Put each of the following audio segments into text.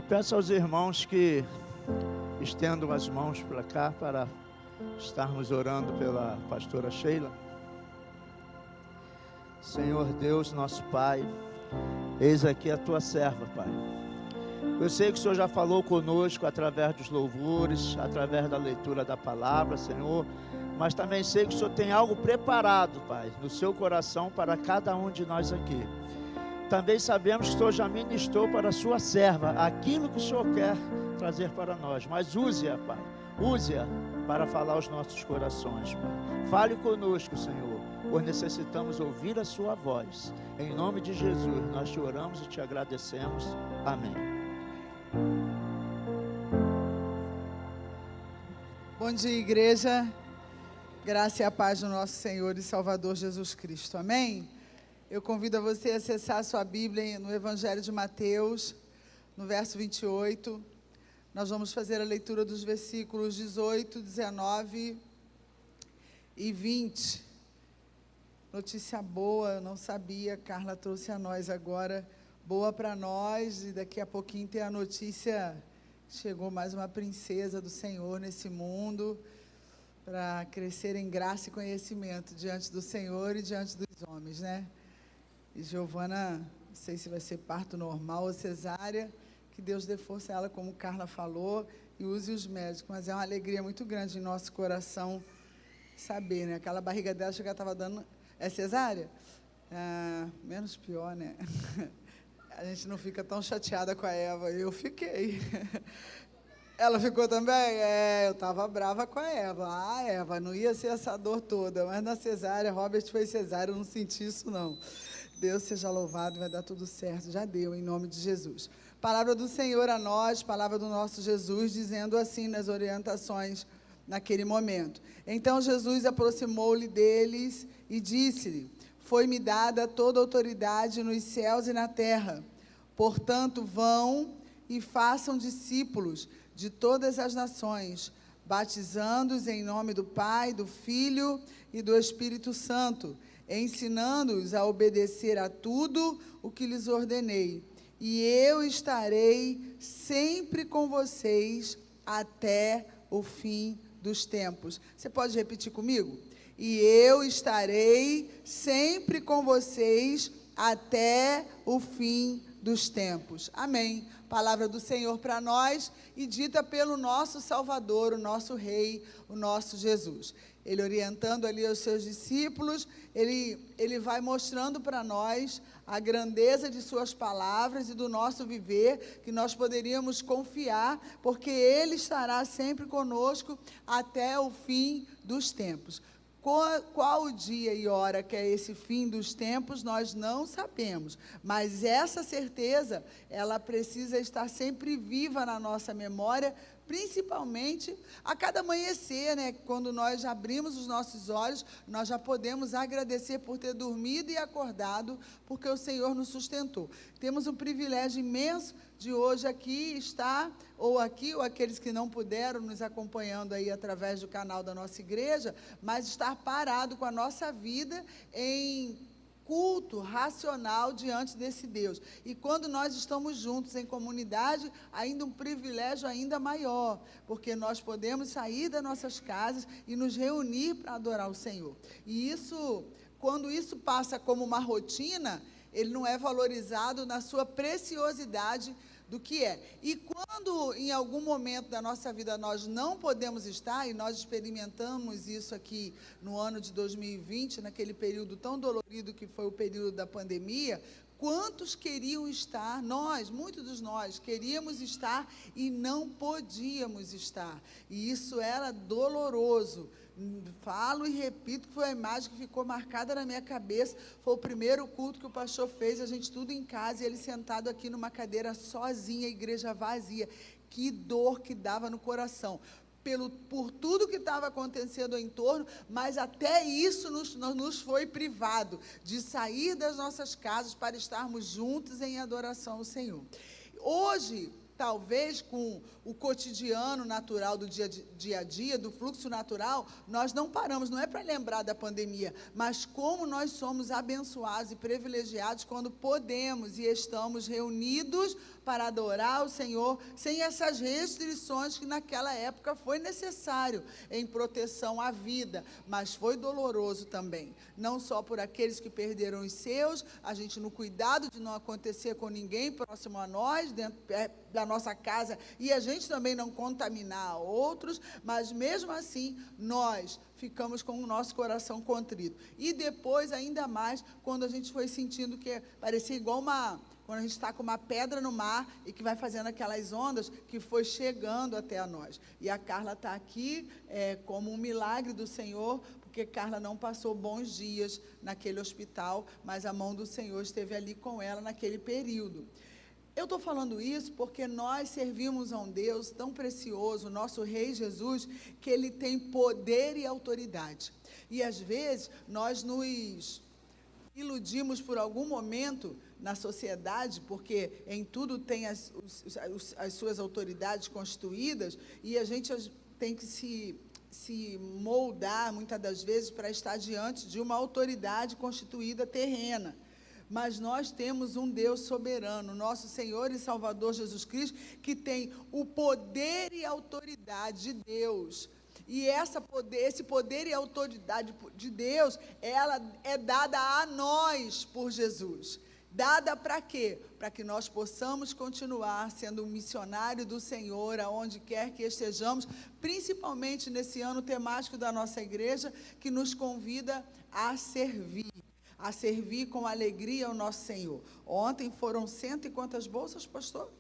Peço aos irmãos que estendam as mãos para cá para estarmos orando pela pastora Sheila. Senhor Deus, nosso Pai, eis aqui a tua serva, Pai. Eu sei que o Senhor já falou conosco através dos louvores, através da leitura da palavra, Senhor, mas também sei que o Senhor tem algo preparado, Pai, no seu coração para cada um de nós aqui. Também sabemos que o Senhor já ministrou para a sua serva aquilo que o Senhor quer trazer para nós, mas use-a, Pai, use-a para falar aos nossos corações, Pai. Fale conosco, Senhor, pois necessitamos ouvir a sua voz. Em nome de Jesus, nós te oramos e te agradecemos. Amém. Bom dia, igreja. Graça e a paz do nosso Senhor e Salvador Jesus Cristo. Amém? Eu convido a você a acessar a sua Bíblia no Evangelho de Mateus, no verso 28. Nós vamos fazer a leitura dos versículos 18, 19 e 20. Notícia boa, eu não sabia, Carla trouxe a nós agora, boa para nós, e daqui a pouquinho tem a notícia, chegou mais uma princesa do Senhor nesse mundo, para crescer em graça e conhecimento diante do Senhor e diante dos homens, né? E Giovana, não sei se vai ser parto normal ou cesárea, que Deus dê força a ela, como Carla falou, e use os médicos, mas é uma alegria muito grande em nosso coração saber, né? Aquela barriga dela já estava dando... É cesárea? Menos pior, né? A gente não fica tão chateada com a Eva. Eu fiquei. Ela ficou também? Eu estava brava com a Eva. Eva, não ia ser essa dor toda, mas na cesárea, Robert fez cesárea, eu não senti isso, não. Deus seja louvado, vai dar tudo certo. Já deu, em nome de Jesus. Palavra do Senhor a nós, palavra do nosso Jesus, dizendo assim nas orientações naquele momento. Então Jesus aproximou-lhe deles e disse-lhe: foi-me dada toda a autoridade nos céus e na terra. Portanto, vão e façam discípulos de todas as nações, batizando-os em nome do Pai, do Filho e do Espírito Santo, ensinando-os a obedecer a tudo o que lhes ordenei. E eu estarei sempre com vocês até o fim dos tempos. Você pode repetir comigo? E eu estarei sempre com vocês até o fim dos tempos. Amém. Palavra do Senhor para nós e dita pelo nosso Salvador, o nosso Rei, o nosso Jesus. Ele orientando ali os seus discípulos, ele vai mostrando para nós a grandeza de suas palavras e do nosso viver, que nós poderíamos confiar, porque Ele estará sempre conosco até o fim dos tempos. Qual o dia e hora que é esse fim dos tempos, nós não sabemos, mas essa certeza, ela precisa estar sempre viva na nossa memória, principalmente a cada amanhecer, né? Quando nós abrimos os nossos olhos, nós já podemos agradecer por ter dormido e acordado, porque o Senhor nos sustentou. Temos um privilégio imenso de hoje aqui estar, ou aqueles que não puderam nos acompanhando aí através do canal da nossa igreja, mas estar parado com a nossa vida em culto racional diante desse Deus. E quando nós estamos juntos em comunidade, ainda um privilégio ainda maior, porque nós podemos sair das nossas casas e nos reunir para adorar o Senhor. E isso, quando isso passa como uma rotina, ele não é valorizado na sua preciosidade do que é. E quando em algum momento da nossa vida nós não podemos estar, e nós experimentamos isso aqui no ano de 2020, naquele período tão dolorido que foi o período da pandemia, quantos queriam estar? Muitos de nós queríamos estar e não podíamos estar. E isso era doloroso. Falo e repito que foi a imagem que ficou marcada na minha cabeça. Foi o primeiro culto que o pastor fez, a gente tudo em casa, e ele sentado aqui numa cadeira sozinha, a igreja vazia. Que dor que dava no coração. Por tudo que estava acontecendo em torno, mas até isso nos foi privado, de sair das nossas casas para estarmos juntos em adoração ao Senhor. Hoje, talvez com o cotidiano natural do dia a dia, do fluxo natural, nós não paramos, não é para lembrar da pandemia, mas como nós somos abençoados e privilegiados quando podemos e estamos reunidos para adorar o Senhor, sem essas restrições que naquela época foi necessário em proteção à vida, mas foi doloroso também, não só por aqueles que perderam os seus, a gente no cuidado de não acontecer com ninguém próximo a nós, dentro da nossa casa, e a gente também não contaminar outros, mas mesmo assim, nós ficamos com o nosso coração contrito. E depois, ainda mais, quando a gente foi sentindo que parecia igual quando a gente está com uma pedra no mar e que vai fazendo aquelas ondas que foi chegando até a nós. E a Carla está aqui como um milagre do Senhor, porque Carla não passou bons dias naquele hospital, mas a mão do Senhor esteve ali com ela naquele período. Eu estou falando isso porque nós servimos a um Deus tão precioso, nosso Rei Jesus, que Ele tem poder e autoridade. E às vezes nós nos iludimos por algum momento na sociedade, porque em tudo tem as suas autoridades constituídas, e a gente tem que se moldar, muitas das vezes, para estar diante de uma autoridade constituída terrena. Mas nós temos um Deus soberano, nosso Senhor e Salvador Jesus Cristo, que tem o poder e autoridade de Deus. E esse poder e autoridade de Deus, ela é dada a nós por Jesus. Dada para quê? Para que nós possamos continuar sendo um missionário do Senhor, aonde quer que estejamos, principalmente nesse ano temático da nossa igreja, que nos convida a servir com alegria ao nosso Senhor. Ontem foram e quantas bolsas, pastor?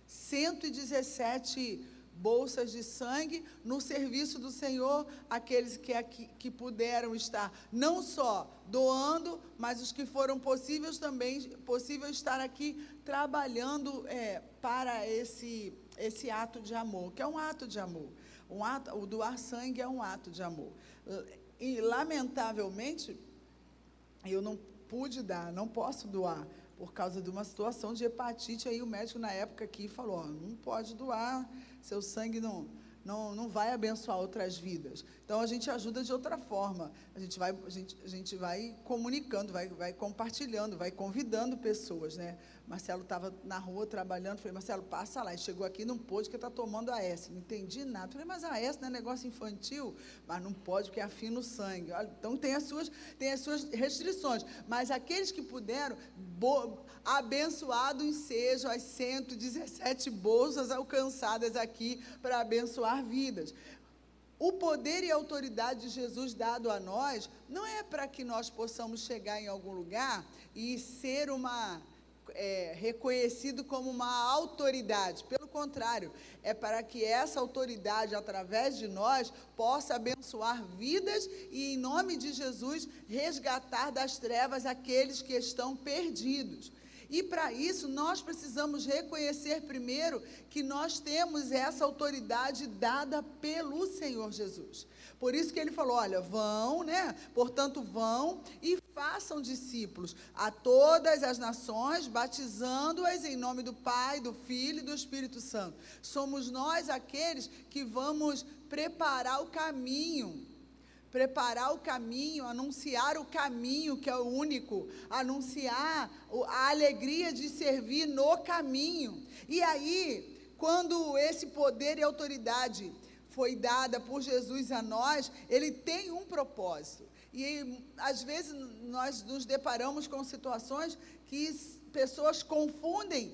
117 bolsas de sangue no serviço do Senhor, aqueles que puderam estar não só doando, mas os que foram possível estar aqui trabalhando para esse ato de amor, que é um ato de amor. O doar sangue é um ato de amor. E, lamentavelmente, eu não pude dar, não posso doar, por causa de uma situação de hepatite. Aí o médico, na época, aqui falou, não pode doar, seu sangue não vai abençoar outras vidas. Então, a gente ajuda de outra forma. A gente vai comunicando, vai compartilhando, vai convidando pessoas, né? Marcelo estava na rua trabalhando, falei, Marcelo, passa lá. E chegou aqui, não pôde, porque está tomando AS. Não entendi nada. Falei, mas AS não é negócio infantil? Mas não pode, porque afina o sangue. Olha, então, tem as suas restrições. Mas aqueles que puderam, abençoados sejam as 117 bolsas alcançadas aqui para abençoar vidas. O poder e a autoridade de Jesus dado a nós, não é para que nós possamos chegar em algum lugar e ser reconhecido como uma autoridade. Pelo contrário, é para que essa autoridade, através de nós, possa abençoar vidas e, em nome de Jesus, resgatar das trevas aqueles que estão perdidos. E para isso, nós precisamos reconhecer primeiro que nós temos essa autoridade dada pelo Senhor Jesus. Por isso que ele falou, olha, vão, né? Portanto, vão e façam discípulos a todas as nações, batizando-as em nome do Pai, do Filho e do Espírito Santo. Somos nós aqueles que vamos preparar o caminho, anunciar o caminho, que é o único, anunciar a alegria de servir no caminho. E aí, quando esse poder e autoridade foi dada por Jesus a nós, ele tem um propósito. E às vezes nós nos deparamos com situações que pessoas confundem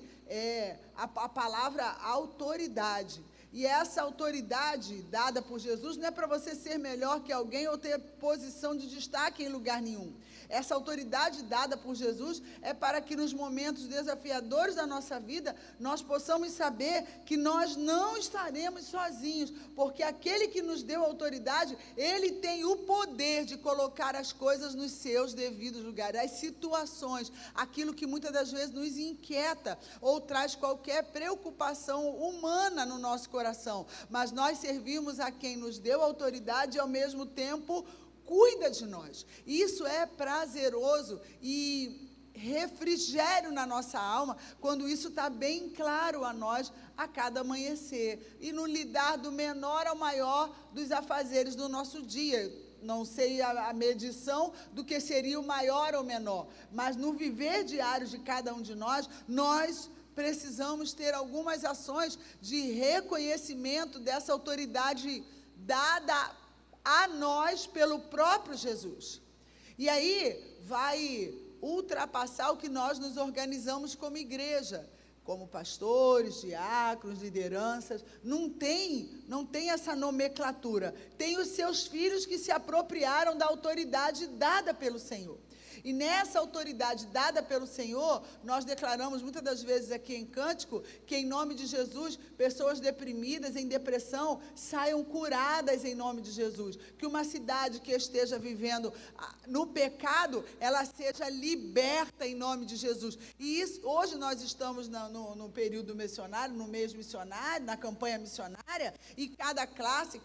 a palavra autoridade. E essa autoridade dada por Jesus não é para você ser melhor que alguém ou ter posição de destaque em lugar nenhum. Essa autoridade dada por Jesus é para que nos momentos desafiadores da nossa vida, nós possamos saber que nós não estaremos sozinhos, porque aquele que nos deu autoridade, ele tem o poder de colocar as coisas nos seus devidos lugares, as situações, aquilo que muitas das vezes nos inquieta ou traz qualquer preocupação humana no nosso coração, mas nós servimos a quem nos deu autoridade e ao mesmo tempo cuida de nós. Isso é prazeroso e refrigério na nossa alma, quando isso está bem claro a nós a cada amanhecer. E no lidar do menor ao maior dos afazeres do nosso dia. Não sei a medição do que seria o maior ou menor, mas no viver diário de cada um de nós, nós precisamos ter algumas ações de reconhecimento dessa autoridade dada a nós pelo próprio Jesus. E aí vai ultrapassar o que nós nos organizamos como igreja, como pastores, diáconos, lideranças. Não tem essa nomenclatura. Tem os seus filhos que se apropriaram da autoridade dada pelo Senhor. E nessa autoridade dada pelo Senhor, nós declaramos muitas das vezes aqui em cântico, que em nome de Jesus, pessoas deprimidas, em depressão, saiam curadas em nome de Jesus. Que uma cidade que esteja vivendo no pecado, ela seja liberta em nome de Jesus. E isso, hoje nós estamos no período missionário, no mês missionário, na campanha missionária, e cada classe,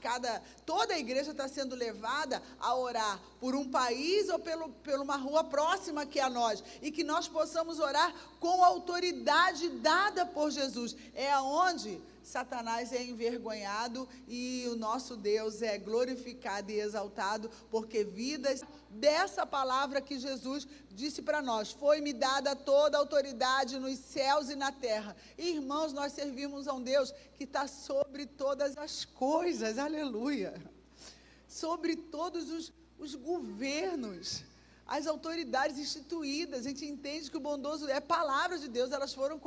toda a igreja está sendo levada a orar por um país ou por uma rua próxima que a nós, e que nós possamos orar com a autoridade dada por Jesus. É aonde Satanás é envergonhado e o nosso Deus é glorificado e exaltado, porque vidas dessa palavra que Jesus disse para nós: foi-me dada toda a autoridade nos céus e na terra. Irmãos, nós servimos a um Deus que está sobre todas as coisas, aleluia, sobre todos os governos, as autoridades instituídas. A gente entende que o bondoso é palavra de Deus, elas foram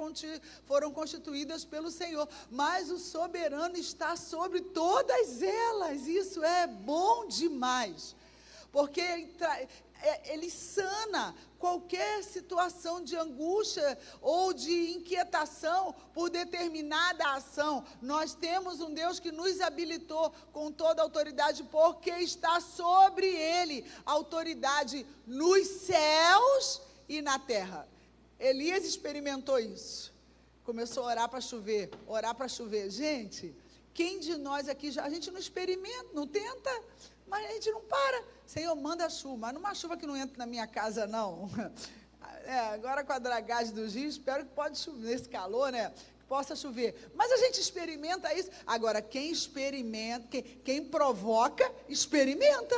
constituídas pelo Senhor, mas o soberano está sobre todas elas. Isso é bom demais, porque ele sana qualquer situação de angústia ou de inquietação por determinada ação. Nós temos um Deus que nos habilitou com toda a autoridade, porque está sobre ele autoridade nos céus e na terra. Elias experimentou isso. Começou a orar para chover, orar para chover. Gente, quem de nós aqui a gente não experimenta, não tenta, mas a gente não para. Senhor, manda chuva, mas não uma chuva que não entra na minha casa, não. Agora com a dragagem dos rios, espero que pode chover, nesse calor, né? Que possa chover. Mas a gente experimenta isso. Agora, quem experimenta, quem provoca, experimenta.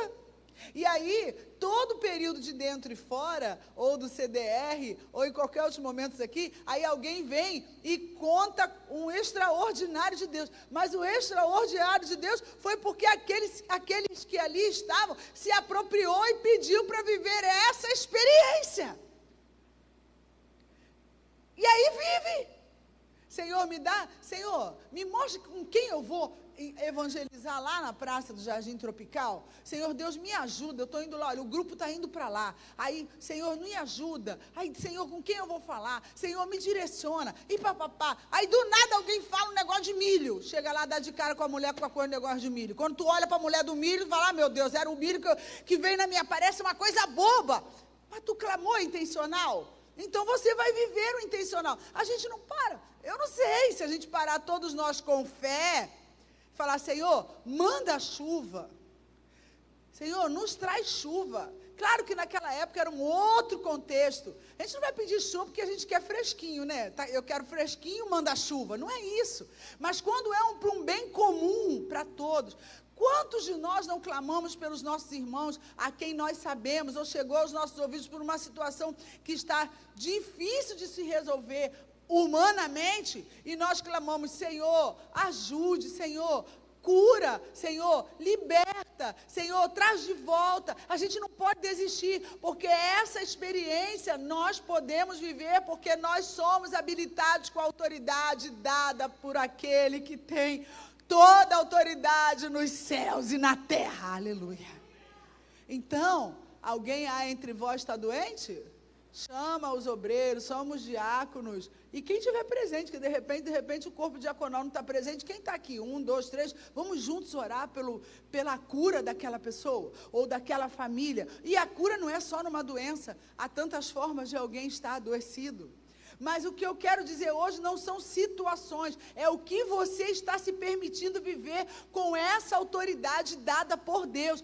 E aí, todo período de dentro e fora, ou do CDR, ou em qualquer outros momentos aqui, aí alguém vem e conta um extraordinário de Deus. Mas o extraordinário de Deus foi porque aqueles que ali estavam se apropriou e pediu para viver essa experiência. E aí vive. Senhor, Senhor, me mostre com quem eu vou evangelizar lá na praça do Jardim Tropical. Senhor Deus, me ajuda, eu estou indo lá, olha, o grupo está indo para lá. Aí, Senhor, me ajuda. Aí, Senhor, com quem eu vou falar? Senhor, me direciona. E papapá. Aí, do nada, alguém fala um negócio de milho. Chega lá, dá de cara com a mulher com a cor de negócio de milho. Quando tu olha para a mulher do milho, fala, meu Deus, era o milho que veio na minha, parece uma coisa boba. Mas tu clamou intencional? Então você vai viver o intencional. A gente não para. Eu não sei se a gente parar todos nós com fé, falar, Senhor, manda a chuva. Senhor, nos traz chuva. Claro que naquela época era um outro contexto. A gente não vai pedir chuva porque a gente quer fresquinho, né? Eu quero fresquinho, manda chuva. Não é isso. Mas quando é para um bem comum para todos. Quantos de nós não clamamos pelos nossos irmãos, a quem nós sabemos, ou chegou aos nossos ouvidos por uma situação que está difícil de se resolver humanamente, e nós clamamos, Senhor, ajude, Senhor, cura, Senhor, liberta, Senhor, traz de volta. A gente não pode desistir, porque essa experiência nós podemos viver, porque nós somos habilitados com a autoridade dada por aquele que tem toda a autoridade nos céus e na terra, aleluia. Então, alguém há entre vós está doente? Chama os obreiros, chama os diáconos, e quem estiver presente, que de repente o corpo diaconal não está presente, quem está aqui? 1, 2, 3, vamos juntos orar pela cura daquela pessoa, ou daquela família. E a cura não é só numa doença, há tantas formas de alguém estar adoecido. Mas o que eu quero dizer hoje não são situações, é o que você está se permitindo viver com essa autoridade dada por Deus.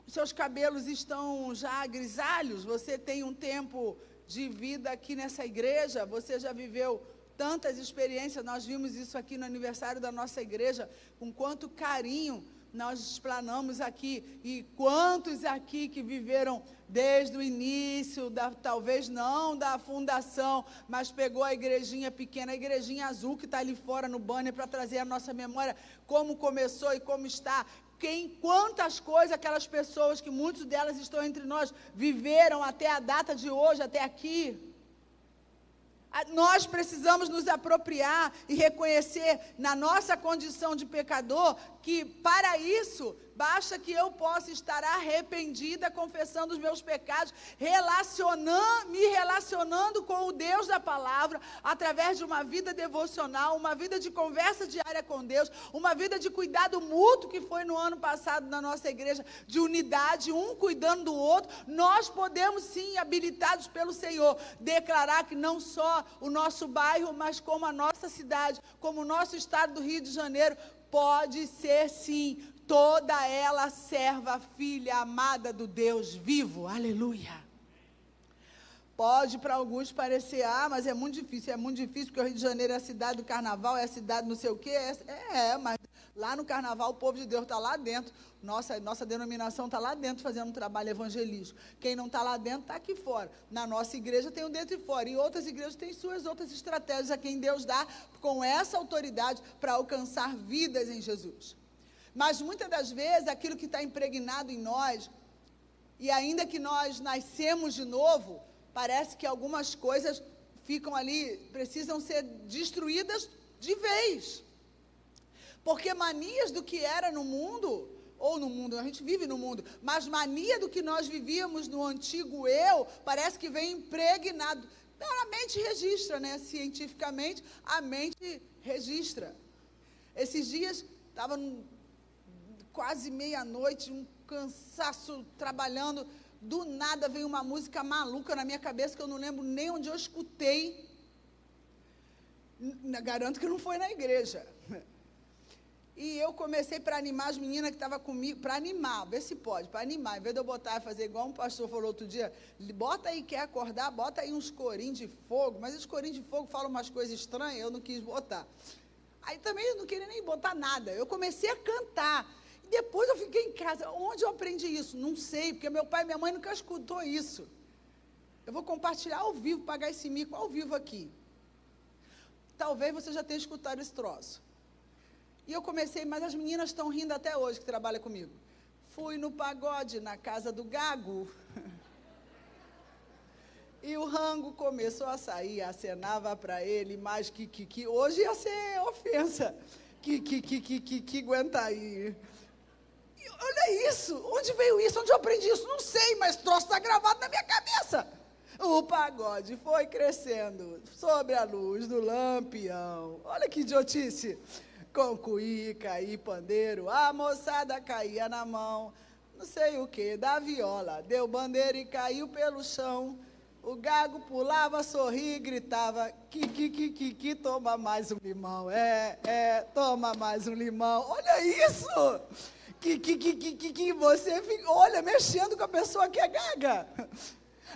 seus cabelos estão já grisalhos, você tem um tempo de vida aqui nessa igreja, você já viveu tantas experiências, nós vimos isso aqui no aniversário da nossa igreja, com quanto carinho nós explanamos aqui, e quantos aqui que viveram desde o início, talvez não da fundação, mas pegou a igrejinha pequena, a igrejinha azul que está ali fora no banner para trazer a nossa memória, como começou e como está. Quantas coisas aquelas pessoas, que muitas delas estão entre nós, viveram até a data de hoje, até aqui. Nós precisamos nos apropriar e reconhecer na nossa condição de pecador que, para isso, basta que eu possa estar arrependida, confessando os meus pecados, me relacionando com o Deus da palavra, através de uma vida devocional, uma vida de conversa diária com Deus, uma vida de cuidado mútuo, que foi no ano passado na nossa igreja, de unidade, um cuidando do outro. Nós podemos sim, habilitados pelo Senhor, declarar que não só o nosso bairro, mas como a nossa cidade, como o nosso estado do Rio de Janeiro, pode ser sim, toda ela serva, filha amada do Deus vivo. Aleluia. Pode para alguns parecer, mas é muito difícil porque o Rio de Janeiro é a cidade do carnaval, é a cidade não sei o quê, mas lá no carnaval o povo de Deus está lá dentro, nossa denominação está lá dentro fazendo um trabalho evangelístico. Quem não está lá dentro está aqui fora. Na nossa igreja tem o dentro e fora, e outras igrejas têm suas outras estratégias a quem Deus dá com essa autoridade para alcançar vidas em Jesus. Mas muitas das vezes aquilo que está impregnado em nós, e ainda que nós nascemos de novo, parece que algumas coisas ficam ali, precisam ser destruídas de vez. Porque manias do que era no mundo, a gente vive no mundo, mas mania do que nós vivíamos no antigo eu, parece que vem impregnado. A mente registra, né? Cientificamente, a mente registra. Esses dias, estava quase meia-noite, um cansaço trabalhando, do nada veio uma música maluca na minha cabeça, que eu não lembro nem onde eu escutei. Garanto que não foi na igreja. E eu comecei para animar as meninas que estavam comigo, para animar, ver se pode, para animar. Em vez de eu botar e fazer igual um pastor falou outro dia, bota aí, quer acordar, bota aí uns corinhos de fogo, mas os corinhos de fogo falam umas coisas estranhas, eu não quis botar. Aí também eu não queria nem botar nada, eu comecei a cantar. E depois eu fiquei em casa. Onde eu aprendi isso? Não sei, porque meu pai e minha mãe nunca escutou isso. Eu vou compartilhar ao vivo, pagar esse mico ao vivo aqui. Talvez você já tenha escutado esse troço. E eu comecei, mas as meninas estão rindo até hoje, que trabalham comigo. Fui no pagode, na casa do Gago. E o rango começou a sair, acenava para ele, mas que. Hoje ia ser ofensa. Que aguenta aí. E olha isso, onde veio isso? Onde eu aprendi isso? Não sei, mas o troço está gravado na minha cabeça. O pagode foi crescendo sobre a luz do lampião. Olha que idiotice. Com cuíca e pandeiro, a moçada caía na mão, não sei o que, da viola, deu bandeira e caiu pelo chão. O Gago pulava, sorria e gritava, que, toma mais um limão, toma mais um limão. Olha isso, que você fica, olha, mexendo com a pessoa que é gaga.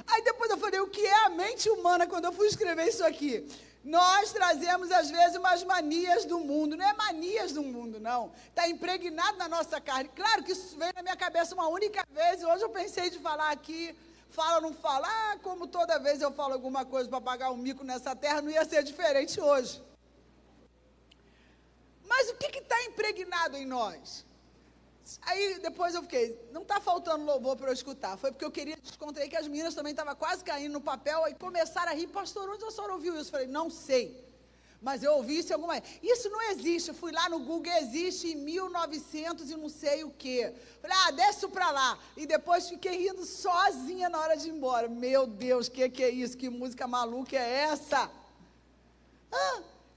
Aí depois eu falei, o que é a mente humana quando eu fui escrever isso aqui? Nós trazemos, às vezes, umas manias do mundo. Não é manias do mundo, não. Está impregnado na nossa carne. Claro que isso veio na minha cabeça uma única vez, e hoje eu pensei de falar aqui, fala ou não fala. Como toda vez eu falo alguma coisa para pagar um mico nessa terra, não ia ser diferente hoje. Mas o que está impregnado em nós? Aí depois eu fiquei, não está faltando louvor para eu escutar, foi porque eu queria descontrair que as meninas também estavam quase caindo no papel, aí começaram a rir, pastor, onde a senhora ouviu isso? Eu falei, não sei, mas eu ouvi isso em alguma... Isso não existe, eu fui lá no Google, existe em 1900 e não sei o quê. Falei, desce para lá, e depois fiquei rindo sozinha na hora de ir embora. Meu Deus, que é isso, que música maluca é essa?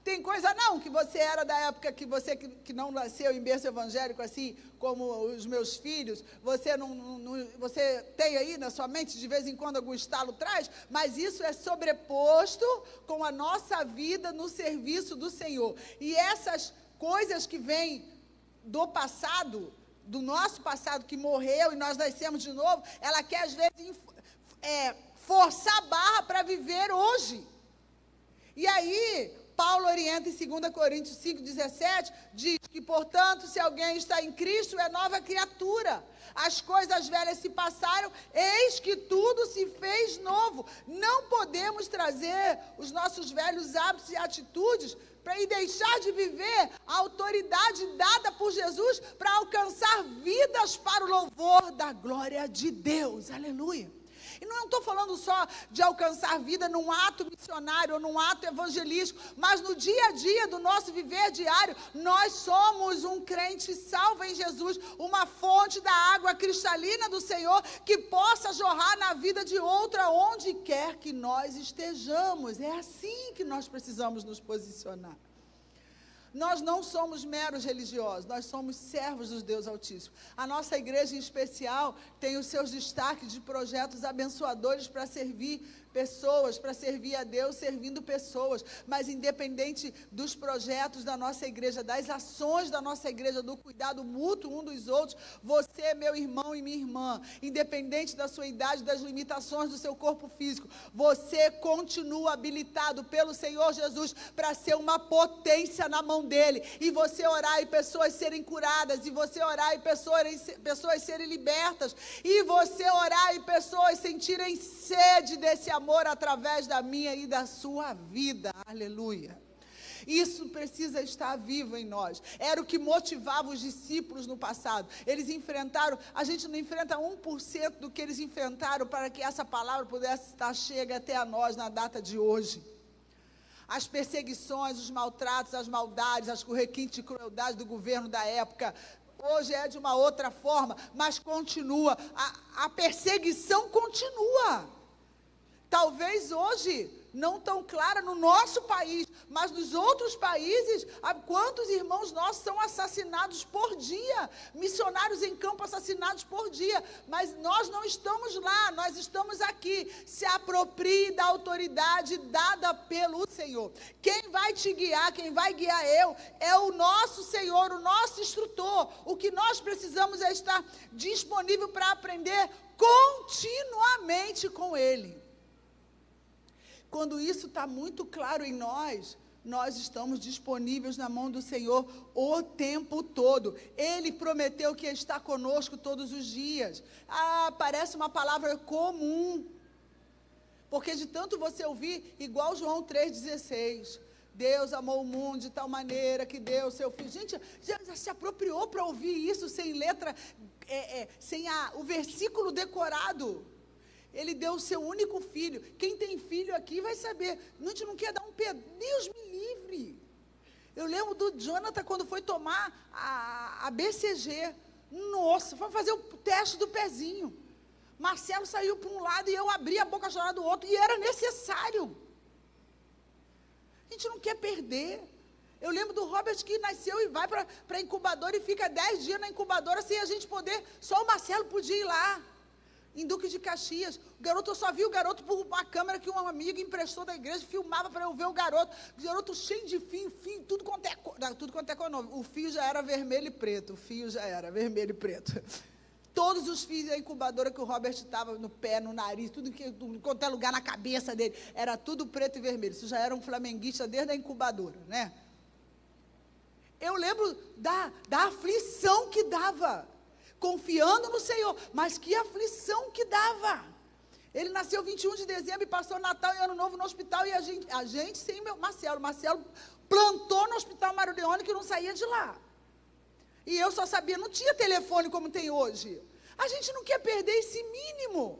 Tem coisa não, que você era da época que você que não nasceu em berço evangélico, assim como os meus filhos, você tem aí na sua mente, de vez em quando, algum estalo traz, mas isso é sobreposto com a nossa vida no serviço do Senhor. E essas coisas que vêm do passado, do nosso passado que morreu e nós nascemos de novo, ela quer às vezes forçar a barra para viver hoje. E aí, Paulo orienta em 2 Coríntios 5,17, diz que, portanto, se alguém está em Cristo, é nova criatura. As coisas velhas se passaram, eis que tudo se fez novo. Não podemos trazer os nossos velhos hábitos e atitudes e deixar de viver a autoridade dada por Jesus para alcançar vidas para o louvor da glória de Deus. Aleluia. E não estou falando só de alcançar vida num ato missionário ou num ato evangelístico, mas no dia a dia do nosso viver diário, nós somos um crente salvo em Jesus, uma fonte da água cristalina do Senhor que possa jorrar na vida de outra onde quer que nós estejamos. É assim que nós precisamos nos posicionar. Nós não somos meros religiosos, nós somos servos do Deus Altíssimo. A nossa igreja em especial tem os seus destaques de projetos abençoadores para servir pessoas, para servir a Deus, servindo pessoas. Mas independente dos projetos da nossa igreja, das ações da nossa igreja, do cuidado mútuo um dos outros, você é meu irmão e minha irmã, independente da sua idade, das limitações do seu corpo físico, você continua habilitado pelo Senhor Jesus para ser uma potência na mão dele, e você orar e pessoas serem curadas, e você orar e pessoas serem libertas, e você orar e pessoas sentirem sede desse amor através da minha e da sua vida. Aleluia. Isso precisa estar vivo em nós. Era o que motivava os discípulos no passado. Eles enfrentaram, a gente não enfrenta 1% do que eles enfrentaram para que essa palavra pudesse estar chega até a nós na data de hoje. As perseguições, os maltratos, as maldades, as requintes de crueldade do governo da época, hoje é de uma outra forma, mas continua, a perseguição continua. Talvez hoje, não tão clara no nosso país, mas nos outros países, quantos irmãos nossos são assassinados por dia, missionários em campo assassinados por dia, mas nós não estamos lá, nós estamos aqui. Se aproprie da autoridade dada pelo Senhor. Quem vai te guiar, quem vai guiar eu, é o nosso Senhor, o nosso instrutor. O que nós precisamos é estar disponível para aprender continuamente com Ele. Quando isso está muito claro em nós, nós estamos disponíveis na mão do Senhor o tempo todo. Ele prometeu que está conosco todos os dias. Parece uma palavra comum, porque de tanto você ouvir, igual João 3,16, Deus amou o mundo de tal maneira que deu o seu Filho. Gente, já se apropriou para ouvir isso sem letra, sem o versículo decorado. Ele deu o seu único filho. Quem tem filho aqui vai saber. A gente não quer dar um pedaço. Deus me livre. Eu lembro do Jonathan quando foi tomar a BCG. Nossa, foi fazer o teste do pezinho. Marcelo saiu para um lado e eu abri a boca chorando do outro. E era necessário. A gente não quer perder. Eu lembro do Robert que nasceu e vai para a incubadora e fica 10 dias na incubadora sem a gente poder. Só o Marcelo podia ir lá. Em Duque de Caxias, o garoto, eu só vi o garoto por uma câmera que um amigo emprestou da igreja, filmava para eu ver o garoto cheio de fio, tudo quanto é cor, não, o fio já era vermelho e preto, todos os fios da incubadora que o Robert estava no pé, no nariz, tudo quanto é lugar na cabeça dele, era tudo preto e vermelho, isso já era um flamenguista desde a incubadora, né? Eu lembro da aflição que dava, confiando no Senhor, mas que aflição que dava. Ele nasceu 21 de dezembro e passou Natal e Ano Novo no hospital, e a gente sem meu Marcelo plantou no Hospital Mário Leone que não saía de lá, e eu só sabia, não tinha telefone como tem hoje. A gente não quer perder esse mínimo.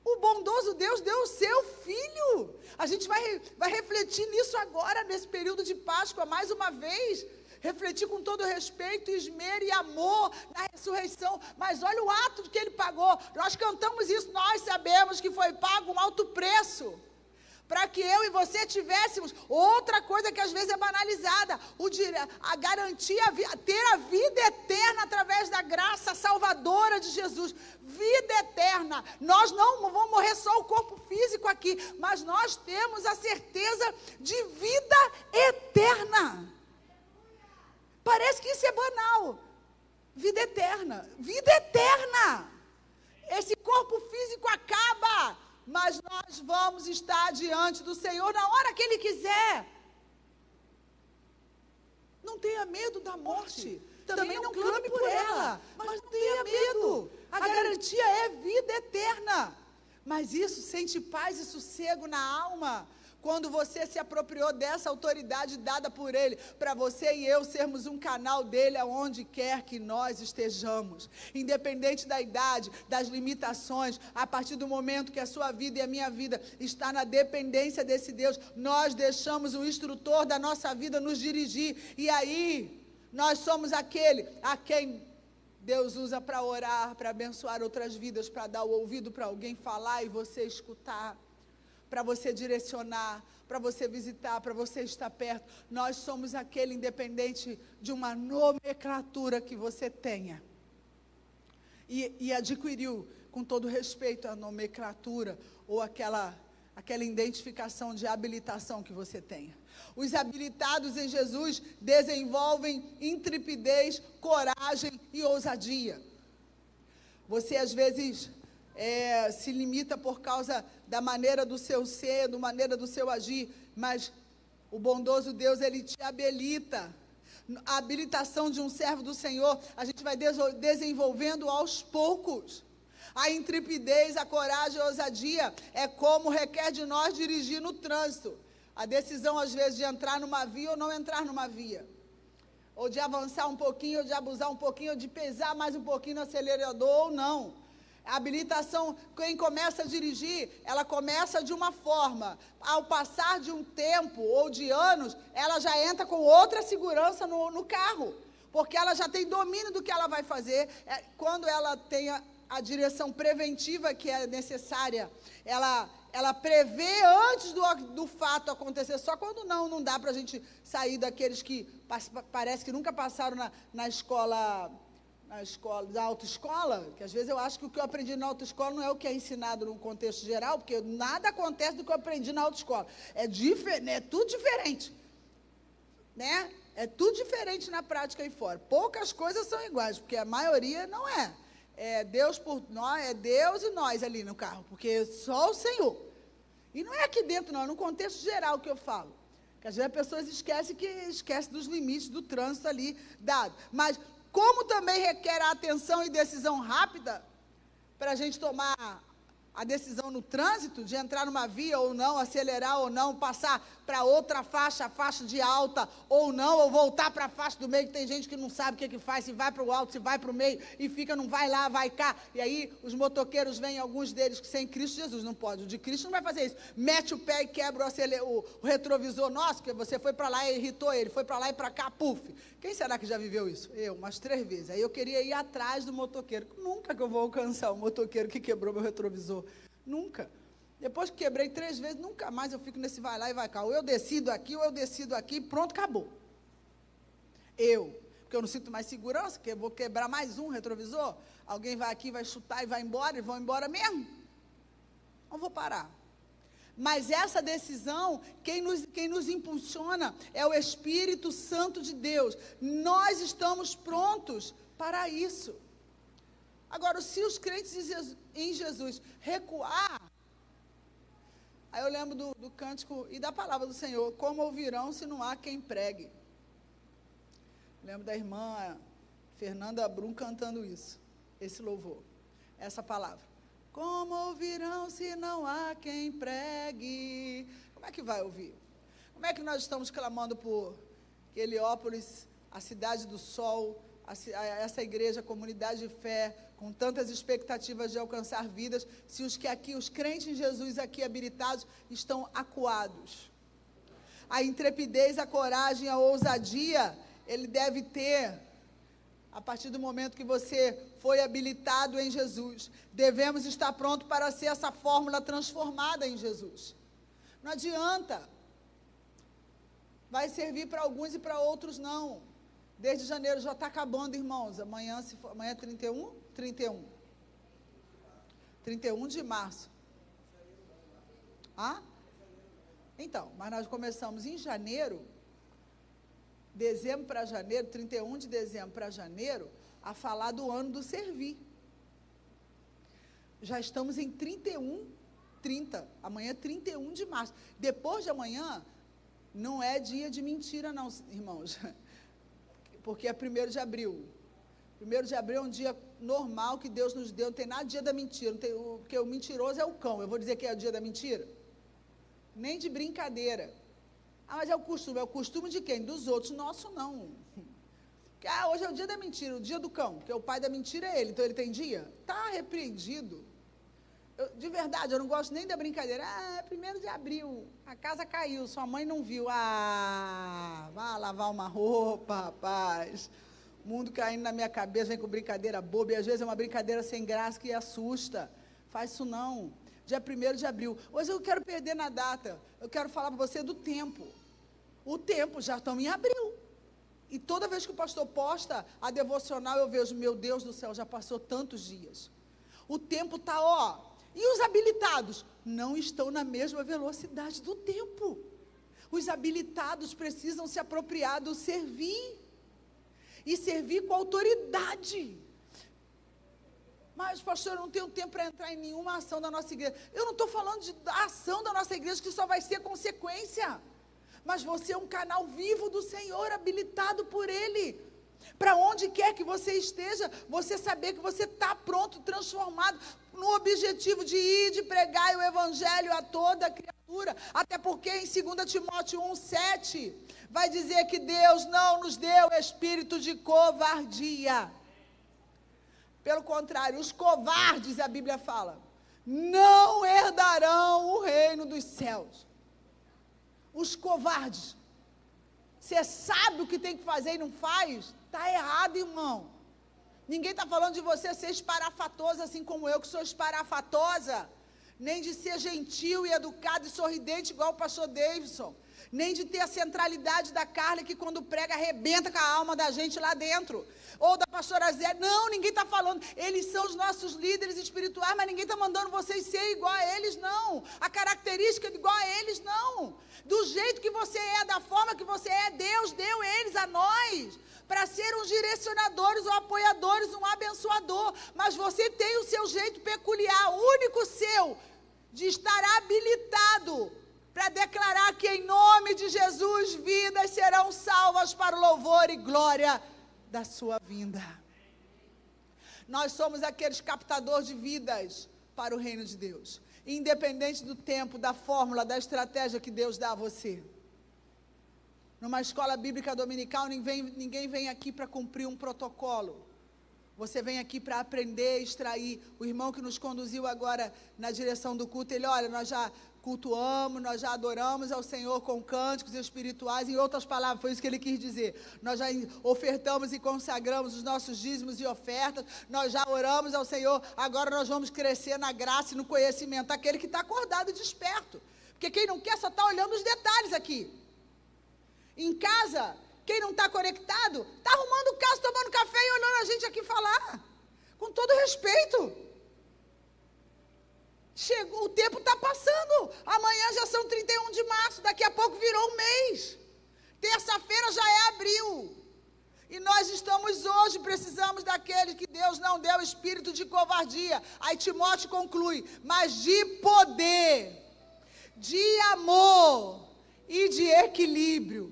O bondoso Deus deu o seu Filho. A gente vai refletir nisso agora, nesse período de Páscoa, mais uma vez, refletir com todo respeito, esmero e amor na ressurreição. Mas olha o ato que Ele pagou. Nós cantamos isso, nós sabemos que foi pago um alto preço, para que eu e você tivéssemos outra coisa que às vezes é banalizada, a garantia, ter a vida eterna através da graça salvadora de Jesus. Vida eterna. Nós não vamos morrer só o corpo físico aqui, mas nós temos a certeza de vida eterna. Parece que isso é banal. Vida eterna. Vida eterna! Esse corpo físico acaba, mas nós vamos estar diante do Senhor na hora que Ele quiser. Não tenha medo da morte. Também não clame por ela, mas não tenha medo. A garantia é vida eterna. Mas isso sente paz e sossego na alma quando você se apropriou dessa autoridade dada por Ele, para você e eu sermos um canal dEle aonde quer que nós estejamos, independente da idade, das limitações. A partir do momento que a sua vida e a minha vida está na dependência desse Deus, nós deixamos o instrutor da nossa vida nos dirigir, e aí nós somos aquele a quem Deus usa para orar, para abençoar outras vidas, para dar o ouvido para alguém falar e você escutar, para você direcionar, para você visitar, para você estar perto. Nós somos aquele, independente de uma nomenclatura que você tenha. E adquiriu, com todo respeito, a nomenclatura ou aquela identificação de habilitação que você tenha. Os habilitados em Jesus desenvolvem intrepidez, coragem e ousadia. Você, às vezes, se limita por causa da maneira do seu ser, da maneira do seu agir, mas o bondoso Deus, Ele te habilita. A habilitação de um servo do Senhor, a gente vai desenvolvendo aos poucos. A intrepidez, a coragem, a ousadia é como requer de nós dirigir no trânsito. A decisão, às vezes, de entrar numa via ou não entrar numa via. Ou de avançar um pouquinho, ou de abusar um pouquinho, ou de pesar mais um pouquinho no acelerador ou não. A habilitação, quem começa a dirigir, ela começa de uma forma. Ao passar de um tempo ou de anos, ela já entra com outra segurança no carro. Porque ela já tem domínio do que ela vai fazer. Quando ela tem a direção preventiva que é necessária, ela prevê antes do fato acontecer. Só quando não dá para a gente sair daqueles que parece que nunca passaram na escola, da autoescola, que às vezes eu acho que o que eu aprendi na autoescola não é o que é ensinado no contexto geral, porque nada acontece do que eu aprendi na autoescola. É tudo diferente, né? É tudo diferente na prática aí fora. Poucas coisas são iguais, porque a maioria não é. É Deus por nós, é Deus e nós ali no carro, porque só o Senhor. E não é aqui dentro não, é no contexto geral que eu falo. Porque às vezes as pessoas esquecem dos limites do trânsito ali dado. Mas como também requer a atenção e decisão rápida, para a gente tomar a decisão no trânsito, de entrar numa via ou não, acelerar ou não, passar para outra faixa, a faixa de alta ou não, ou voltar para a faixa do meio, que tem gente que não sabe o que faz, se vai para o alto, se vai para o meio, e fica, não vai lá, vai cá, e aí os motoqueiros vêm, alguns deles que sem Cristo Jesus não pode, o de Cristo não vai fazer isso, mete o pé e quebra o retrovisor nosso, porque você foi para lá e irritou ele, foi para lá e para cá, puf. Quem será que já viveu isso? Eu, umas 3 vezes. Aí eu queria ir atrás do motoqueiro. Nunca que eu vou alcançar o motoqueiro que quebrou meu retrovisor. Nunca. Depois que quebrei 3 vezes, nunca mais eu fico nesse vai lá e vai cá. Ou eu decido aqui, pronto, acabou. Porque eu não sinto mais segurança, que eu vou quebrar mais um retrovisor. Alguém vai aqui, vai chutar e vai embora, e vão embora mesmo. Não vou parar. Mas essa decisão, quem nos impulsiona é o Espírito Santo de Deus. Nós estamos prontos para isso. Agora, se os crentes em Jesus recuar, aí eu lembro do cântico e da palavra do Senhor, como ouvirão se não há quem pregue? Lembro da irmã Fernanda Brum cantando isso, esse louvor, essa palavra. Como ouvirão se não há quem pregue? Como é que vai ouvir? Como é que nós estamos clamando por Heliópolis, a cidade do sol, essa igreja, a comunidade de fé, com tantas expectativas de alcançar vidas, se os crentes em Jesus aqui habilitados estão acuados? A intrepidez, a coragem, a ousadia, ele deve ter a partir do momento que você foi habilitado em Jesus. Devemos estar prontos para ser essa fórmula transformada em Jesus. Não adianta. Vai servir para alguns e para outros não. Desde janeiro já está acabando, irmãos. Amanhã é 31? 31. 31 de março. Então, mas nós começamos em janeiro. dezembro para janeiro, 31 de dezembro para janeiro, a falar do ano do servir. Já estamos em 30, amanhã é 31 de março. Depois de amanhã, não é dia de mentira não, irmãos, porque é 1º de abril. 1º de abril é um dia normal que Deus nos deu, não tem nada de dia da mentira, porque o mentiroso é o cão. Eu vou dizer que é o dia da mentira? Nem de brincadeira. Ah, mas é o costume de quem? Dos outros, nosso não. Hoje é o dia da mentira, o dia do cão, porque o pai da mentira é ele, então ele tem dia? Está repreendido. De verdade, eu não gosto nem da brincadeira. É 1º de abril, a casa caiu, sua mãe não viu. Vá lavar uma roupa, rapaz. O mundo caindo na minha cabeça, vem com brincadeira boba, e às vezes é uma brincadeira sem graça que assusta. Faz isso não. Dia 1º de abril. Hoje eu quero perder na data, eu quero falar para você do tempo. O tempo, já estamos em abril. E toda vez que o pastor posta a devocional, eu vejo, meu Deus do céu, já passou tantos dias. O tempo está, e os habilitados? Não estão na mesma velocidade do tempo. Os habilitados precisam se apropriar do servir. E servir com autoridade. Mas, pastor, eu não tenho tempo para entrar em nenhuma ação da nossa igreja. Eu não estou falando da ação da nossa igreja, que só vai ser consequência. Mas você é um canal vivo do Senhor, habilitado por Ele. Para onde quer que você esteja, você saber que você está pronto, transformado, no objetivo de ir, de pregar o evangelho a toda criatura. Até porque em 2 Timóteo 1,7, vai dizer que Deus não nos deu espírito de covardia. Pelo contrário, os covardes, a Bíblia fala, não herdarão o reino dos céus. Os covardes. Você sabe o que tem que fazer e não faz? Está errado, irmão. Ninguém está falando de você ser esparafatosa, assim como eu, que sou esparafatosa. Nem de ser gentil e educado e sorridente, igual o pastor Davidson. Nem de ter a centralidade da Carla, que quando prega, arrebenta com a alma da gente lá dentro. Ou da pastora Zé. Não, ninguém está falando. Eles são os nossos líderes espirituais, mas ninguém está mandando vocês ser igual a eles, não. A característica de igual a eles, não. Do jeito que você é, da forma que você é, Deus deu eles a nós. Para ser uns direcionadores, ou apoiadores, um abençoador. Mas você tem o seu jeito peculiar, único seu, de estar habilitado para declarar que em nome de Jesus vidas serão salvas para o louvor e glória da sua vinda. Nós somos aqueles captadores de vidas para o reino de Deus, independente do tempo, da fórmula, da estratégia que Deus dá a você. Numa escola bíblica dominical, ninguém vem aqui para cumprir um protocolo. Você vem aqui para aprender, extrair. O irmão que nos conduziu agora na direção do culto, ele, olha, nós já cultuamos, nós já adoramos ao Senhor com cânticos espirituais. Em outras palavras, foi isso que ele quis dizer. Nós já ofertamos e consagramos os nossos dízimos e ofertas. Nós já oramos ao Senhor. Agora nós vamos crescer na graça e no conhecimento. Aquele que está acordado e desperto. Porque quem não quer só está olhando os detalhes aqui. Em casa, quem não está conectado, está arrumando casa, tomando café e olhando a gente aqui falar. Com todo respeito. Chegou, o tempo está passando. Amanhã já são 31 de março, daqui a pouco virou um mês. Terça-feira já é abril. E nós estamos hoje, precisamos daquele que Deus não deu espírito de covardia. Aí Timóteo conclui, mas de poder, de amor e de equilíbrio.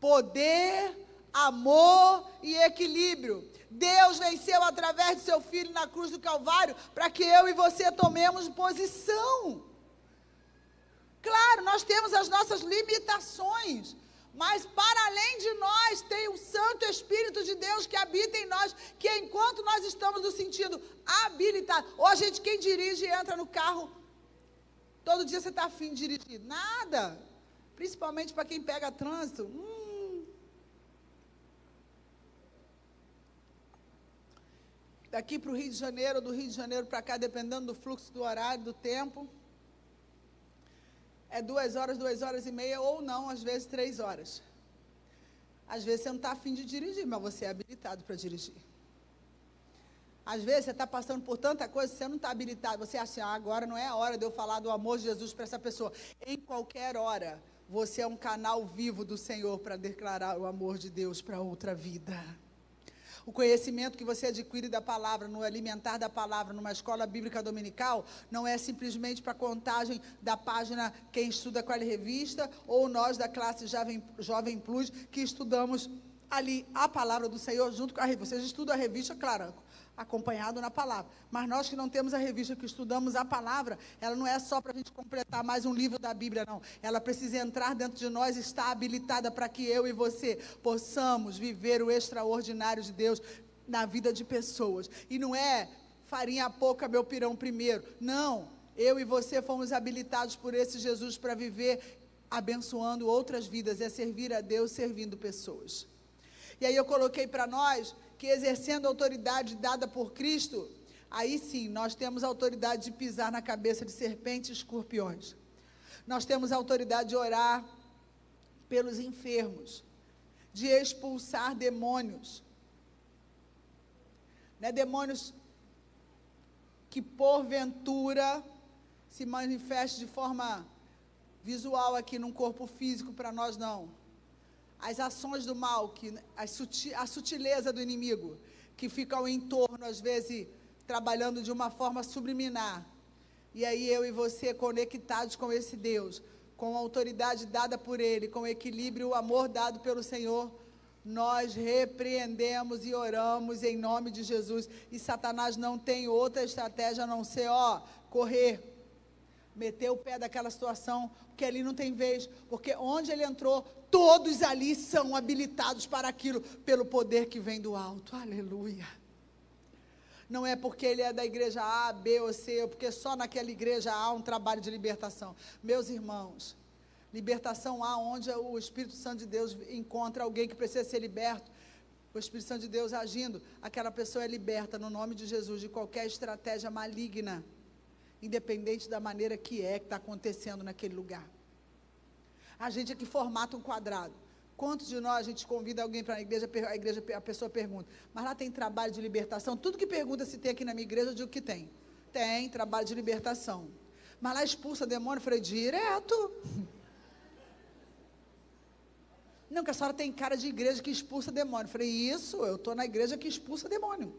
Poder, amor e equilíbrio. Deus venceu através de seu Filho na cruz do Calvário para que eu e você tomemos posição. Claro, nós temos as nossas limitações, mas para além de nós tem o Santo Espírito de Deus que habita em nós, que enquanto nós estamos no sentido habilitado, ou a gente, quem dirige e entra no carro, todo dia você está afim de dirigir, nada, principalmente para quem pega trânsito, daqui para o Rio de Janeiro, do Rio de Janeiro para cá, dependendo do fluxo do horário, do tempo, é 2 horas e meia, ou não, às vezes 3 horas. Às vezes você não está afim de dirigir, mas você é habilitado para dirigir. Às vezes você está passando por tanta coisa, você não está habilitado, você acha, agora não é a hora de eu falar do amor de Jesus para essa pessoa. Em qualquer hora, você é um canal vivo do Senhor para declarar o amor de Deus para outra vida. O conhecimento que você adquire da palavra, no alimentar da palavra, numa escola bíblica dominical, não é simplesmente para contagem da página quem estuda com a revista, ou nós da classe Jovem Plus, que estudamos ali a palavra do Senhor junto com a revista. Vocês estudam a revista, claro, acompanhado na palavra. Mas nós que não temos a revista, que estudamos a palavra, ela não é só para a gente completar mais um livro da Bíblia, não. Ela precisa entrar dentro de nós e estar habilitada para que eu e você possamos viver o extraordinário de Deus na vida de pessoas. E não é farinha pouca, meu pirão primeiro. Não, eu e você fomos habilitados por esse Jesus para viver abençoando outras vidas, é servir a Deus servindo pessoas. E aí eu coloquei para nós que exercendo a autoridade dada por Cristo, aí sim, nós temos a autoridade de pisar na cabeça de serpentes e escorpiões. Nós temos a autoridade de orar pelos enfermos, de expulsar demônios. Não é demônios que porventura se manifestem de forma visual aqui num corpo físico para nós, não. As ações do mal, a sutileza do inimigo, que fica ao entorno, às vezes, trabalhando de uma forma subliminar. E aí eu e você, conectados com esse Deus, com a autoridade dada por Ele, com o equilíbrio e o amor dado pelo Senhor, nós repreendemos e oramos em nome de Jesus. E Satanás não tem outra estratégia a não ser, correr, meter o pé daquela situação, porque ali não tem vez, porque onde ele entrou, todos ali são habilitados para aquilo, pelo poder que vem do alto. Aleluia. Não é porque ele é da igreja A, B ou C, ou porque só naquela igreja há um trabalho de libertação. Meus irmãos, libertação há onde o Espírito Santo de Deus encontra alguém que precisa ser liberto. O Espírito Santo de Deus agindo, aquela pessoa é liberta no nome de Jesus de qualquer estratégia maligna, independente da maneira que está acontecendo naquele lugar. A gente aqui formata um quadrado. Quantos de nós a gente convida alguém para a igreja, a pessoa pergunta, mas lá tem trabalho de libertação? Tudo que pergunta se tem aqui na minha igreja, eu digo que tem. Tem trabalho de libertação. Mas lá expulsa demônio? Eu falei, direto. Não, que a senhora tem cara de igreja que expulsa demônio. Eu falei, isso, eu estou na igreja que expulsa demônio.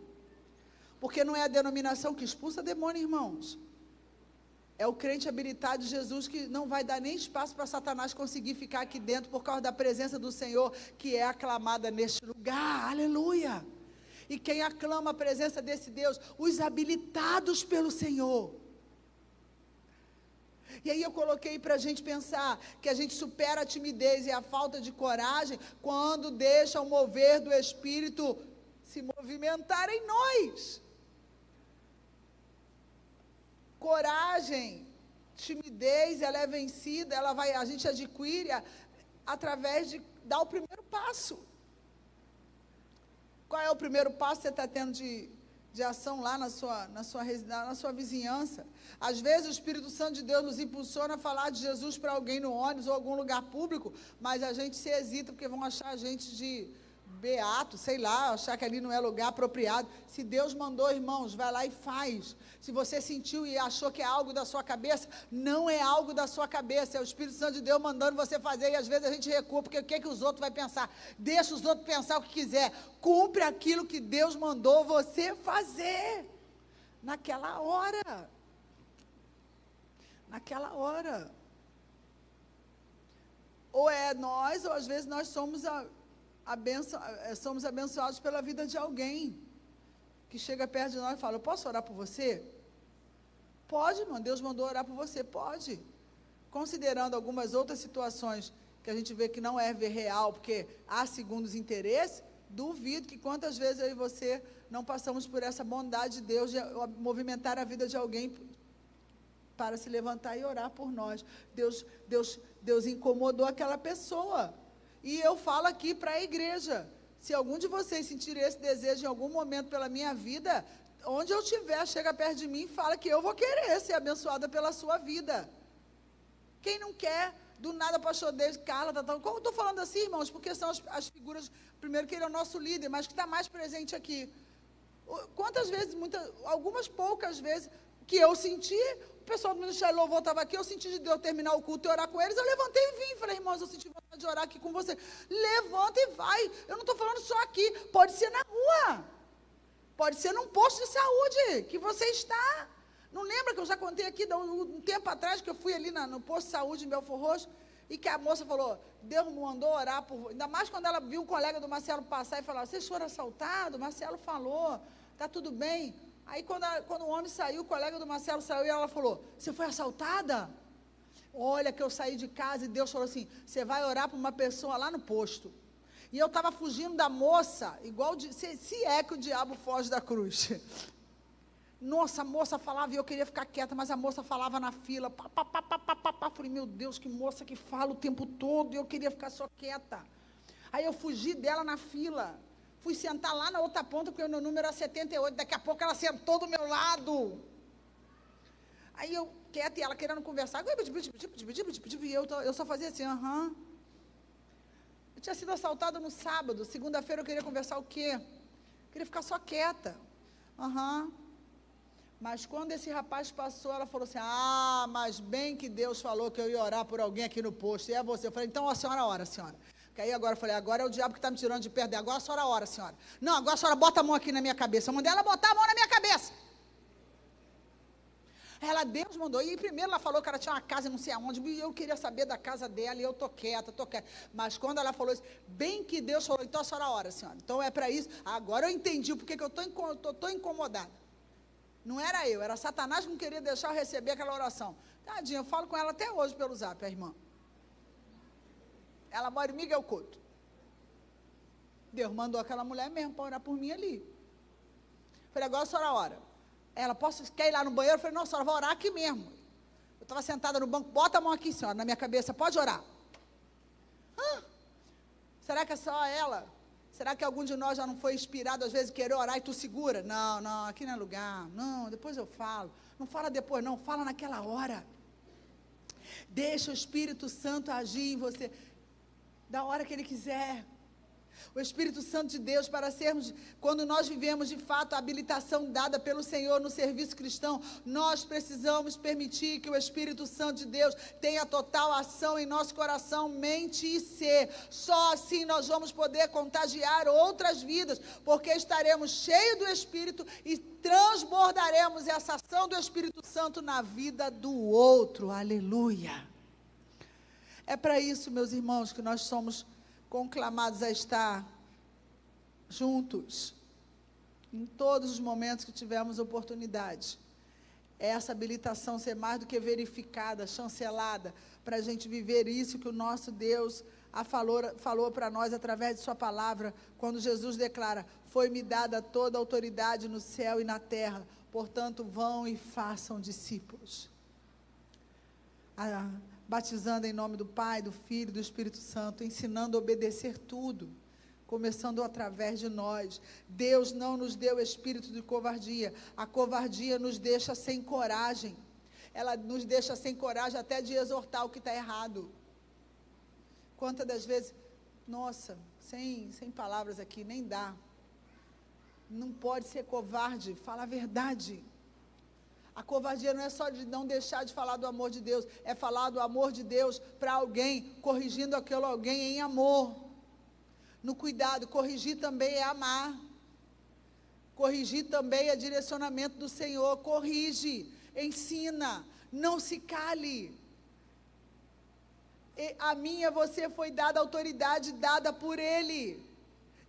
Porque não é a denominação que expulsa demônio, irmãos. É o crente habilitado de Jesus que não vai dar nem espaço para Satanás conseguir ficar aqui dentro por causa da presença do Senhor que é aclamada neste lugar. Aleluia! E quem aclama a presença desse Deus? Os habilitados pelo Senhor. E aí eu coloquei para a gente pensar que a gente supera a timidez e a falta de coragem quando deixa o mover do Espírito se movimentar em nós. Coragem, timidez, ela é vencida, a gente adquire através de dar o primeiro passo. Qual é o primeiro passo que você está tendo de ação lá na sua vizinhança? Às vezes o Espírito Santo de Deus nos impulsiona a falar de Jesus para alguém no ônibus ou algum lugar público, mas a gente se hesita porque vão achar a gente de beato, sei lá, achar que ali não é lugar apropriado. Se Deus mandou, irmãos, vai lá e faz. Se você sentiu e achou que é algo da sua cabeça, não é algo da sua cabeça, é o Espírito Santo de Deus mandando você fazer, e às vezes a gente recua, porque o que os outros vão pensar? Deixa os outros pensar o que quiser, cumpre aquilo que Deus mandou você fazer, naquela hora, ou é nós, ou às vezes nós somos abençoados pela vida de alguém que chega perto de nós e fala, eu posso orar por você? Pode, irmão, Deus mandou orar por você, pode. Considerando algumas outras situações que a gente vê que não é real, porque há segundos interesses, duvido que quantas vezes eu e você não passamos por essa bondade de Deus de movimentar a vida de alguém para se levantar e orar por nós. Deus incomodou aquela pessoa. E eu falo aqui para a igreja, se algum de vocês sentir esse desejo em algum momento pela minha vida, onde eu estiver, chega perto de mim e fala que eu vou querer ser abençoada pela sua vida. Quem não quer, do nada, pastor David, Carla, como eu estou falando assim, irmãos? Porque são as figuras, primeiro que ele é o nosso líder, mas que está mais presente aqui. Quantas vezes, algumas poucas vezes, que eu senti, o pessoal do Ministério Louvor estava aqui, eu senti de Deus terminar o culto e orar com eles, eu levantei e vim, falei, irmãos, eu senti vontade de orar aqui com você, levanta e vai, eu não estou falando só aqui, pode ser na rua, pode ser num posto de saúde, que você está, não lembra que eu já contei aqui, um tempo atrás, que eu fui ali no posto de saúde em Belfor Roxo, e que a moça falou, Deus me mandou orar por você, ainda mais quando ela viu um colega do Marcelo passar e falar, vocês foram assaltados? O Marcelo falou, está tudo bem? Aí quando o homem saiu, o colega do Marcelo saiu e ela falou, você foi assaltada? Olha que eu saí de casa e Deus falou assim, você vai orar por uma pessoa lá no posto. E eu estava fugindo da moça, igual, se é que o diabo foge da cruz. Nossa, a moça falava e eu queria ficar quieta, mas a moça falava na fila, pá. Falei, meu Deus, que moça que fala o tempo todo, e eu queria ficar só quieta. Aí eu fugi dela na fila, fui sentar lá na outra ponta, porque o meu número era 78, daqui a pouco ela sentou do meu lado. Aí eu, quieta, e ela querendo conversar, e eu só fazia assim, Eu tinha sido assaltada no sábado, segunda-feira eu queria conversar o quê? Queria ficar só quieta. Mas quando esse rapaz passou, ela falou assim, mas bem que Deus falou que eu ia orar por alguém aqui no posto, e é você. Eu falei, então a senhora ora, senhora. Porque aí agora eu falei, agora é o diabo que está me tirando de perto dela, agora a senhora ora, senhora. Não, agora a senhora bota a mão aqui na minha cabeça. Eu mandei ela botar a mão na minha cabeça. Ela, Deus mandou, e primeiro ela falou que ela tinha uma casa não sei aonde, e eu queria saber da casa dela, e eu tô quieta. Mas quando ela falou isso, bem que Deus falou, então a senhora ora, senhora. Então é para isso, agora eu entendi porque que eu estou incomodada. Não era eu, era Satanás que não queria deixar eu receber aquela oração. Tadinha, eu falo com ela até hoje pelo zap, a irmã. Ela mora em Miguel Couto. Deus mandou aquela mulher mesmo para orar por mim ali. Falei, agora a senhora ora. Ela, quer ir lá no banheiro? Eu falei, não, a senhora vai orar aqui mesmo. Eu estava sentada no banco, bota a mão aqui, senhora, na minha cabeça, pode orar. Será que é só ela? Será que algum de nós já não foi inspirado, às vezes, querer orar e tu segura? Não, aqui não é lugar. Não, depois eu falo. Não fala depois, não, fala naquela hora. Deixa o Espírito Santo agir em você, da hora que Ele quiser. O Espírito Santo de Deus, para sermos, quando nós vivemos de fato a habilitação dada pelo Senhor no serviço cristão, nós precisamos permitir que o Espírito Santo de Deus tenha total ação em nosso coração, mente e ser. Só assim nós vamos poder contagiar outras vidas, porque estaremos cheios do Espírito e transbordaremos essa ação do Espírito Santo na vida do outro. Aleluia! É para isso, meus irmãos, que nós somos conclamados a estar juntos, em todos os momentos que tivermos oportunidade. Essa habilitação ser mais do que verificada, chancelada, para a gente viver isso que o nosso Deus falou para nós através de sua palavra, quando Jesus declara, foi-me dada toda a autoridade no céu e na terra, portanto vão e façam discípulos. Batizando em nome do Pai, do Filho e do Espírito Santo, ensinando a obedecer tudo, começando através de nós. Deus não nos deu espírito de covardia, a covardia nos deixa sem coragem, ela nos deixa sem coragem até de exortar o que está errado. Quantas das vezes, nossa, sem palavras aqui, nem dá, não pode ser covarde, fala a verdade. A covardia não é só de não deixar de falar do amor de Deus, é falar do amor de Deus para alguém, corrigindo aquele alguém em amor. No cuidado, corrigir também é amar. Corrigir também é direcionamento do Senhor. Corrige, ensina, não se cale. A mim e a você foi dada a autoridade dada por Ele.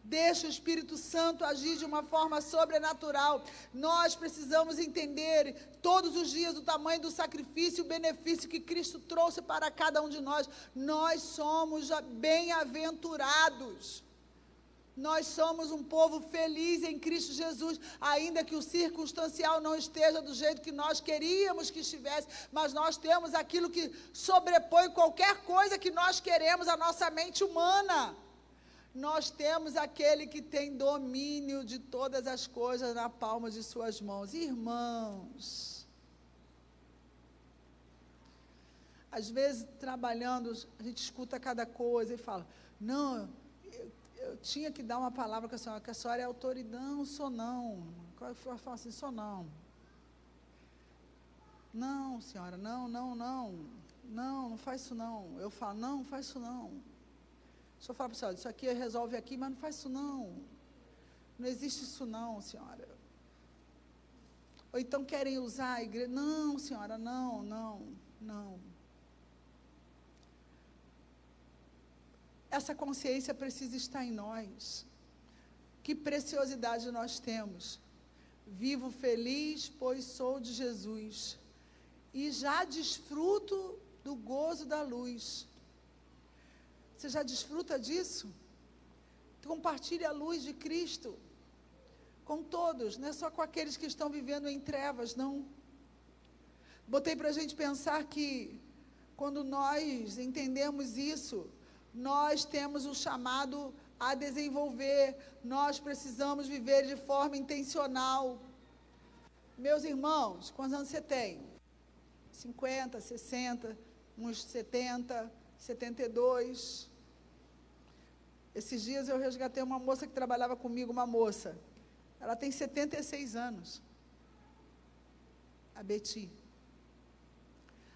Deixa o Espírito Santo agir de uma forma sobrenatural. Nós precisamos entender todos os dias o tamanho do sacrifício e o benefício que Cristo trouxe para cada um de nós. Nós somos bem-aventurados. Nós somos um povo feliz em Cristo Jesus, ainda que o circunstancial não esteja do jeito que nós queríamos que estivesse, mas nós temos aquilo que sobrepõe qualquer coisa que nós queremos, a nossa mente humana. Nós temos aquele que tem domínio de todas as coisas na palma de suas mãos. Irmãos, às vezes trabalhando, a gente escuta cada coisa e fala, não, eu tinha que dar uma palavra com a senhora é autoridade. Não, sou não. Eu falo assim, sou não. Não, senhora, não faz isso não. Eu falo, não faz isso não. O senhor fala para a senhora, isso aqui resolve aqui, mas não faz isso não. Não existe isso não, senhora. Ou então querem usar a igreja. Não, senhora, não. Essa consciência precisa estar em nós. Que preciosidade nós temos. Vivo feliz, pois sou de Jesus. E já desfruto do gozo da luz. Você já desfruta disso? Compartilhe a luz de Cristo com todos, não é só com aqueles que estão vivendo em trevas, não. Botei para a gente pensar que quando nós entendemos isso, nós temos um chamado a desenvolver, nós precisamos viver de forma intencional. Meus irmãos, quantos anos você tem? 50, 60, uns 70, 72. Esses dias eu resgatei uma moça que trabalhava comigo, uma moça. Ela tem 76 anos. A Beti.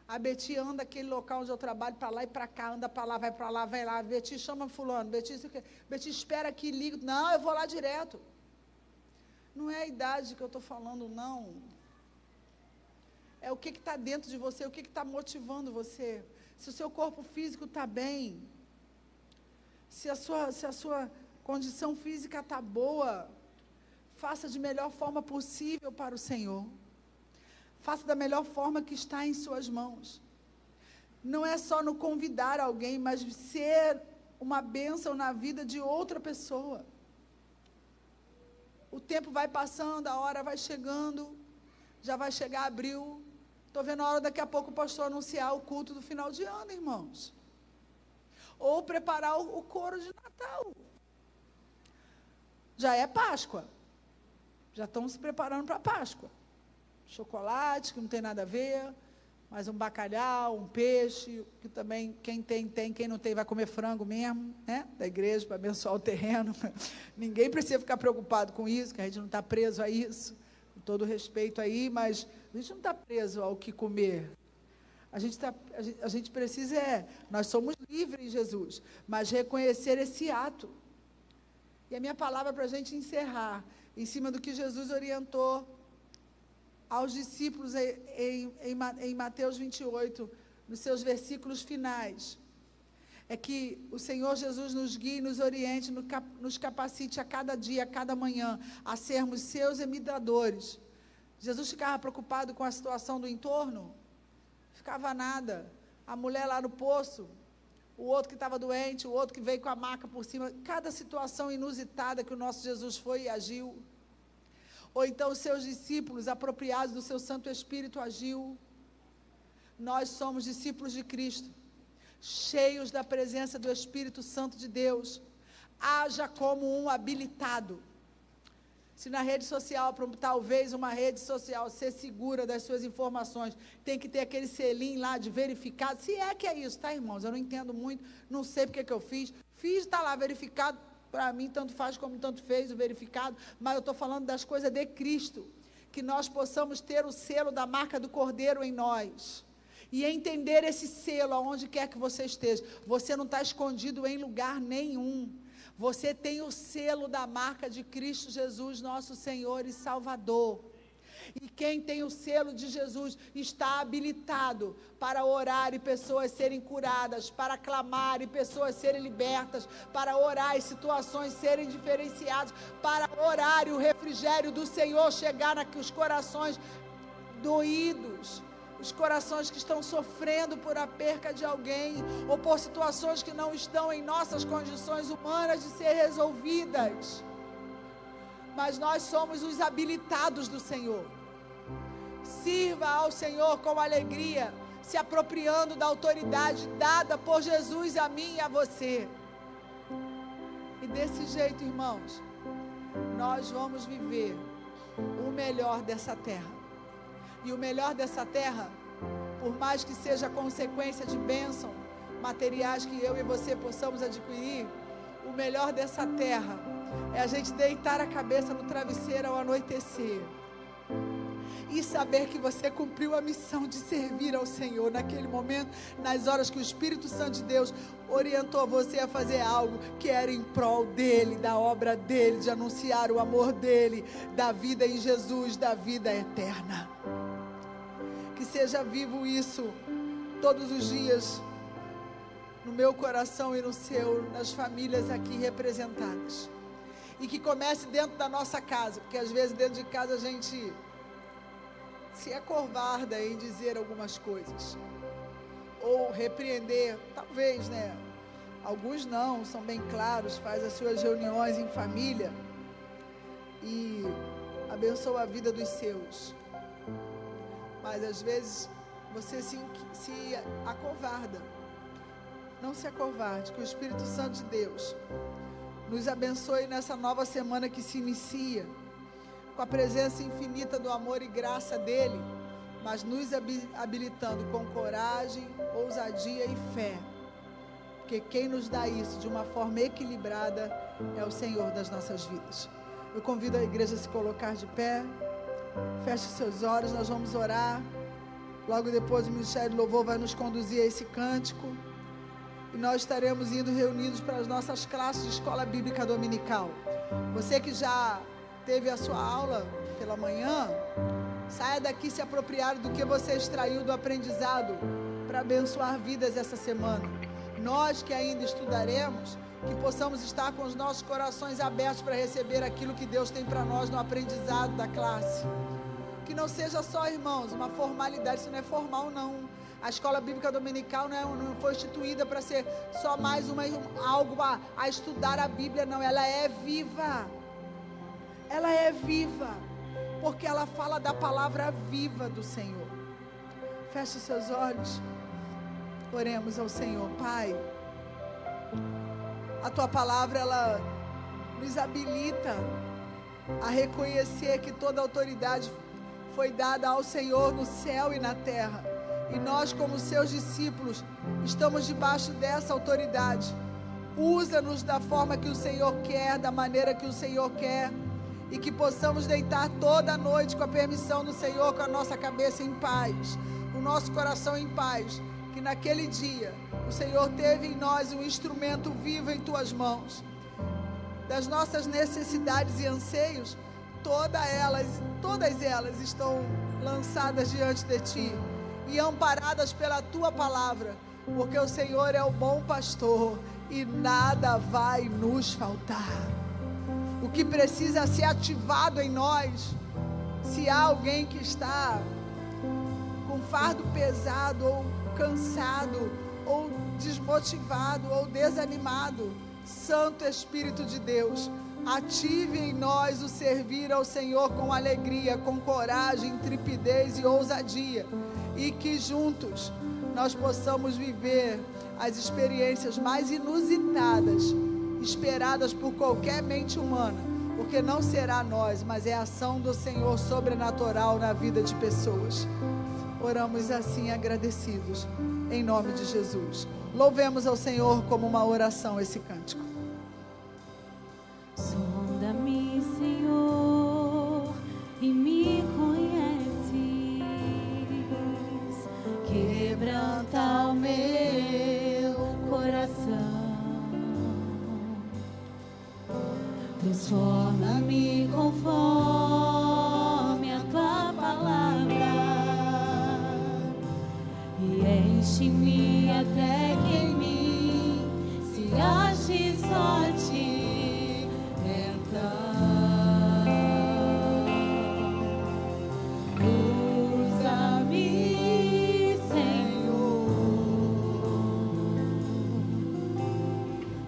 A Beti anda aquele local onde eu trabalho, para lá e para cá, anda para lá, vai para lá, vai lá. Beti chama fulano, Beti espera aqui, liga. Não, eu vou lá direto. Não é a idade que eu estou falando, não. É o que está dentro de você, o que está motivando você. Se o seu corpo físico está bem, se a sua condição física está boa, faça de melhor forma possível para o Senhor. Faça da melhor forma que está em suas mãos. Não é só no convidar alguém, mas ser uma bênção na vida de outra pessoa. O tempo vai passando, a hora vai chegando, já vai chegar abril. Estou vendo a hora daqui a pouco o pastor anunciar o culto do final de ano, irmãos. Ou preparar o coro de Natal. Já é Páscoa. Já estão se preparando para a Páscoa. Chocolate, que não tem nada a ver, mas um bacalhau, um peixe, que também quem tem, quem não tem vai comer frango mesmo, né? Da igreja, para abençoar o terreno. Ninguém precisa ficar preocupado com isso, que a gente não está preso a isso, com todo respeito aí, mas a gente não está preso ao que comer. A gente precisa, nós somos livres em Jesus, mas reconhecer esse ato. E a minha palavra para a gente encerrar, em cima do que Jesus orientou aos discípulos em Mateus 28, nos seus versículos finais, é que o Senhor Jesus nos guie, nos oriente, nos capacite a cada dia, a cada manhã, a sermos seus imitadores. Jesus ficava preocupado com a situação do entorno? Ficava nada. A mulher lá no poço, o outro que estava doente, o outro que veio com a maca por cima, cada situação inusitada que o nosso Jesus foi e agiu. Ou então os seus discípulos, apropriados do seu Santo Espírito, agiu. Nós somos discípulos de Cristo, cheios da presença do Espírito Santo de Deus. Haja como um habilitado. Se na rede social, talvez uma rede social ser segura das suas informações, tem que ter aquele selinho lá de verificado. Se é que é isso, tá, irmãos? Eu não entendo muito, não sei porque que eu fiz. Está lá verificado. Para mim, tanto faz como tanto fez o verificado, mas eu estou falando das coisas de Cristo, que nós possamos ter o selo da marca do Cordeiro em nós, e entender esse selo aonde quer que você esteja. Você não está escondido em lugar nenhum, você tem o selo da marca de Cristo Jesus, nosso Senhor e Salvador. E quem tem o selo de Jesus está habilitado para orar e pessoas serem curadas, para clamar e pessoas serem libertas, para orar e situações serem diferenciadas, para orar e o refrigério do Senhor chegar nos corações doídos, os corações que estão sofrendo por a perca de alguém, ou por situações que não estão em nossas condições humanas de ser resolvidas. Mas nós somos os habilitados do Senhor. Sirva ao Senhor com alegria, se apropriando da autoridade dada por Jesus a mim e a você. E desse jeito, irmãos, nós vamos viver o melhor dessa terra. E o melhor dessa terra, por mais que seja consequência de bênção materiais que eu e você possamos adquirir, o melhor dessa terra é a gente deitar a cabeça no travesseiro ao anoitecer e saber que você cumpriu a missão de servir ao Senhor naquele momento, nas horas que o Espírito Santo de Deus orientou você a fazer algo que era em prol dele, da obra dele, de anunciar o amor dele, da vida em Jesus, da vida eterna. Que seja vivo isso todos os dias no meu coração e no seu, nas famílias aqui representadas. E que comece dentro da nossa casa, porque às vezes dentro de casa a gente se acovarda em dizer algumas coisas, ou repreender, talvez, né? Alguns não, são bem claros, faz as suas reuniões em família e abençoa a vida dos seus. Mas às vezes você se acovarda. Não se acovarde, que o Espírito Santo de Deus nos abençoe nessa nova semana que se inicia, com a presença infinita do amor e graça dele, mas nos habilitando com coragem, ousadia e fé, porque quem nos dá isso de uma forma equilibrada é o Senhor das nossas vidas. Eu convido a igreja a se colocar de pé, feche os seus olhos, nós vamos orar, logo depois o Ministério do Louvor vai nos conduzir a esse cântico, e nós estaremos indo reunidos para as nossas classes de escola bíblica dominical. Você que já teve a sua aula pela manhã, saia daqui se apropriado do que você extraiu do aprendizado para abençoar vidas essa semana. Nós que ainda estudaremos, que possamos estar com os nossos corações abertos para receber aquilo que Deus tem para nós no aprendizado da classe. Que não seja só, irmãos, uma formalidade, isso não é formal não. A escola bíblica dominical não foi instituída para ser só mais algo a estudar a Bíblia, não. Ela é viva. Ela é viva, porque ela fala da palavra viva do Senhor. Feche os seus olhos. Oremos ao Senhor. Pai, a Tua palavra, ela nos habilita a reconhecer que toda autoridade foi dada ao Senhor no céu e na terra. E nós, como seus discípulos, estamos debaixo dessa autoridade. Usa-nos da forma que o Senhor quer, da maneira que o Senhor quer, e que possamos deitar toda a noite com a permissão do Senhor, com a nossa cabeça em paz, o nosso coração em paz, que naquele dia o Senhor teve em nós um instrumento vivo em Tuas mãos. Das nossas necessidades e anseios, todas elas estão lançadas diante de Ti e amparadas pela Tua palavra, porque o Senhor é o bom pastor e nada vai nos faltar. O que precisa ser ativado em nós, se há alguém que está com fardo pesado, ou cansado, ou desmotivado, ou desanimado, Santo Espírito de Deus, ative em nós o servir ao Senhor com alegria, com coragem, intrepidez e ousadia, e que juntos nós possamos viver as experiências mais inusitadas, esperadas por qualquer mente humana, porque não será nós, mas é a ação do Senhor sobrenatural na vida de pessoas. Oramos assim agradecidos, em nome de Jesus. Louvemos ao Senhor como uma oração esse cântico. Sonda-me, Senhor, e me conheces, quebranta o meu coração, transforma-me conforme a Tua palavra e enche-me até que em mim se ache só Ti. Então usa-me, Senhor,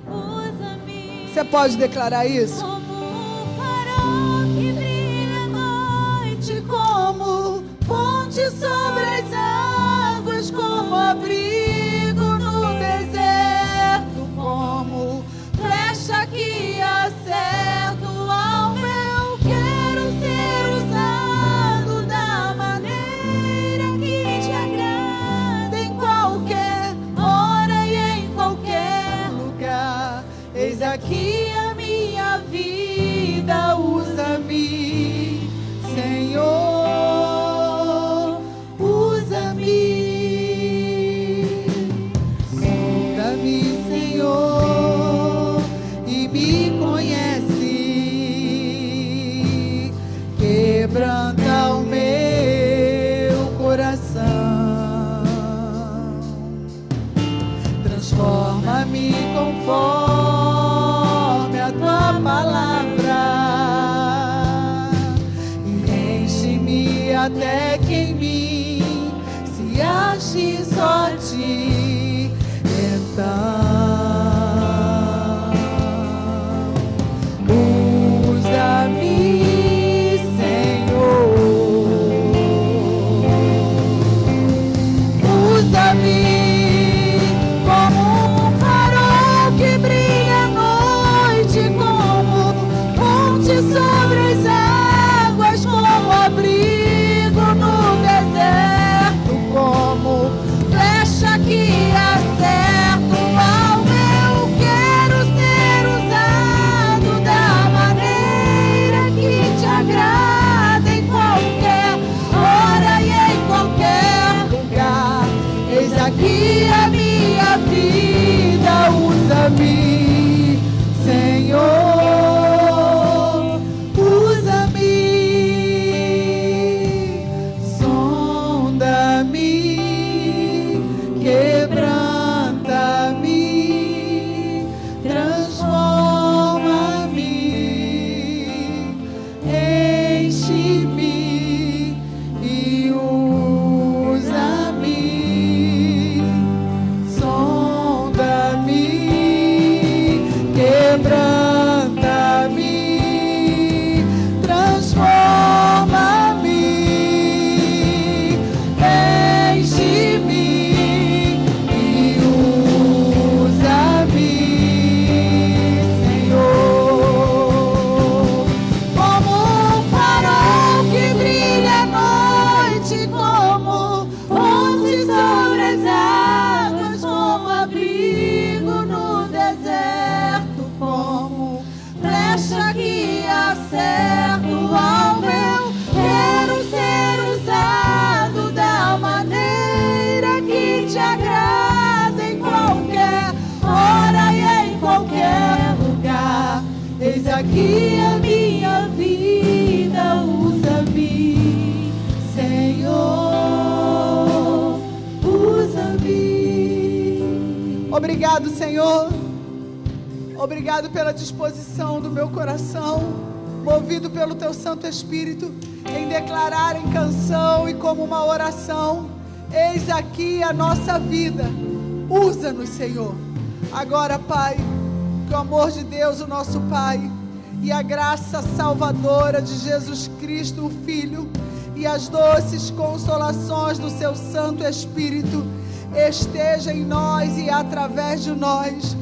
usa-me. Você pode declarar isso? Como um farol que brilha à noite, como ponte sobre as águas, como abrigo no deserto, como flecha que acerta o alvo. Eu quero ser usado da maneira que Te agrada, em qualquer hora e em qualquer lugar. Eis aqui a minha vida. até que em mim se ache só ti. Então, usa-me, Senhor, usa-me como um farol que brilha à noite, como ponte sobre as águas, como abrigo no deserto, como flecha que acerta o alvo. Eu quero ser usado da maneira que te agrada, em qualquer hora e em qualquer lugar. Eis aqui a minha vida, usa-me, Senhor, usa-me, sonda-me, quebranta-me, transforma-me, enche-me e usa-me, sonda-me, quebranta-me, transforma-me, enche-me e usa-me, Senhor, como um farol que brilha à noite, como ponte sobre as águas, como abrigo no deserto, como flecha que acerta o alvo. Eu quero ser usado da maneira que te agrada, em qualquer hora e em qualquer lugar. Eis aqui a minha vida, usa-me, Senhor, usa-me. Obrigado, Senhor. Obrigado pela disposição do meu coração, movido pelo Teu Santo Espírito, em declarar em canção e como uma oração: eis aqui a nossa vida, usa-nos, Senhor. Agora, Pai, que o amor de Deus, o nosso Pai, e a graça salvadora de Jesus Cristo, o Filho, e as doces consolações do Seu Santo Espírito esteja em nós e através de nós,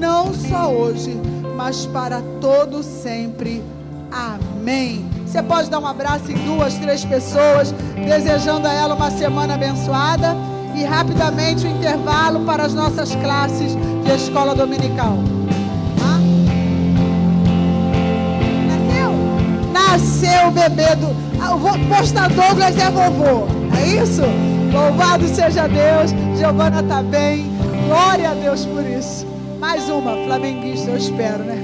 não só hoje, mas para todo sempre. Amém. Você pode dar um abraço em 2, 3 pessoas, desejando a ela uma semana abençoada, e rapidamente o intervalo para as nossas classes de escola dominical. Nasceu o bebê do... O Pastor Douglas é vovô, é isso? Louvado seja Deus. Giovana está bem, glória a Deus por isso. Mais uma flamenguista, eu espero, né?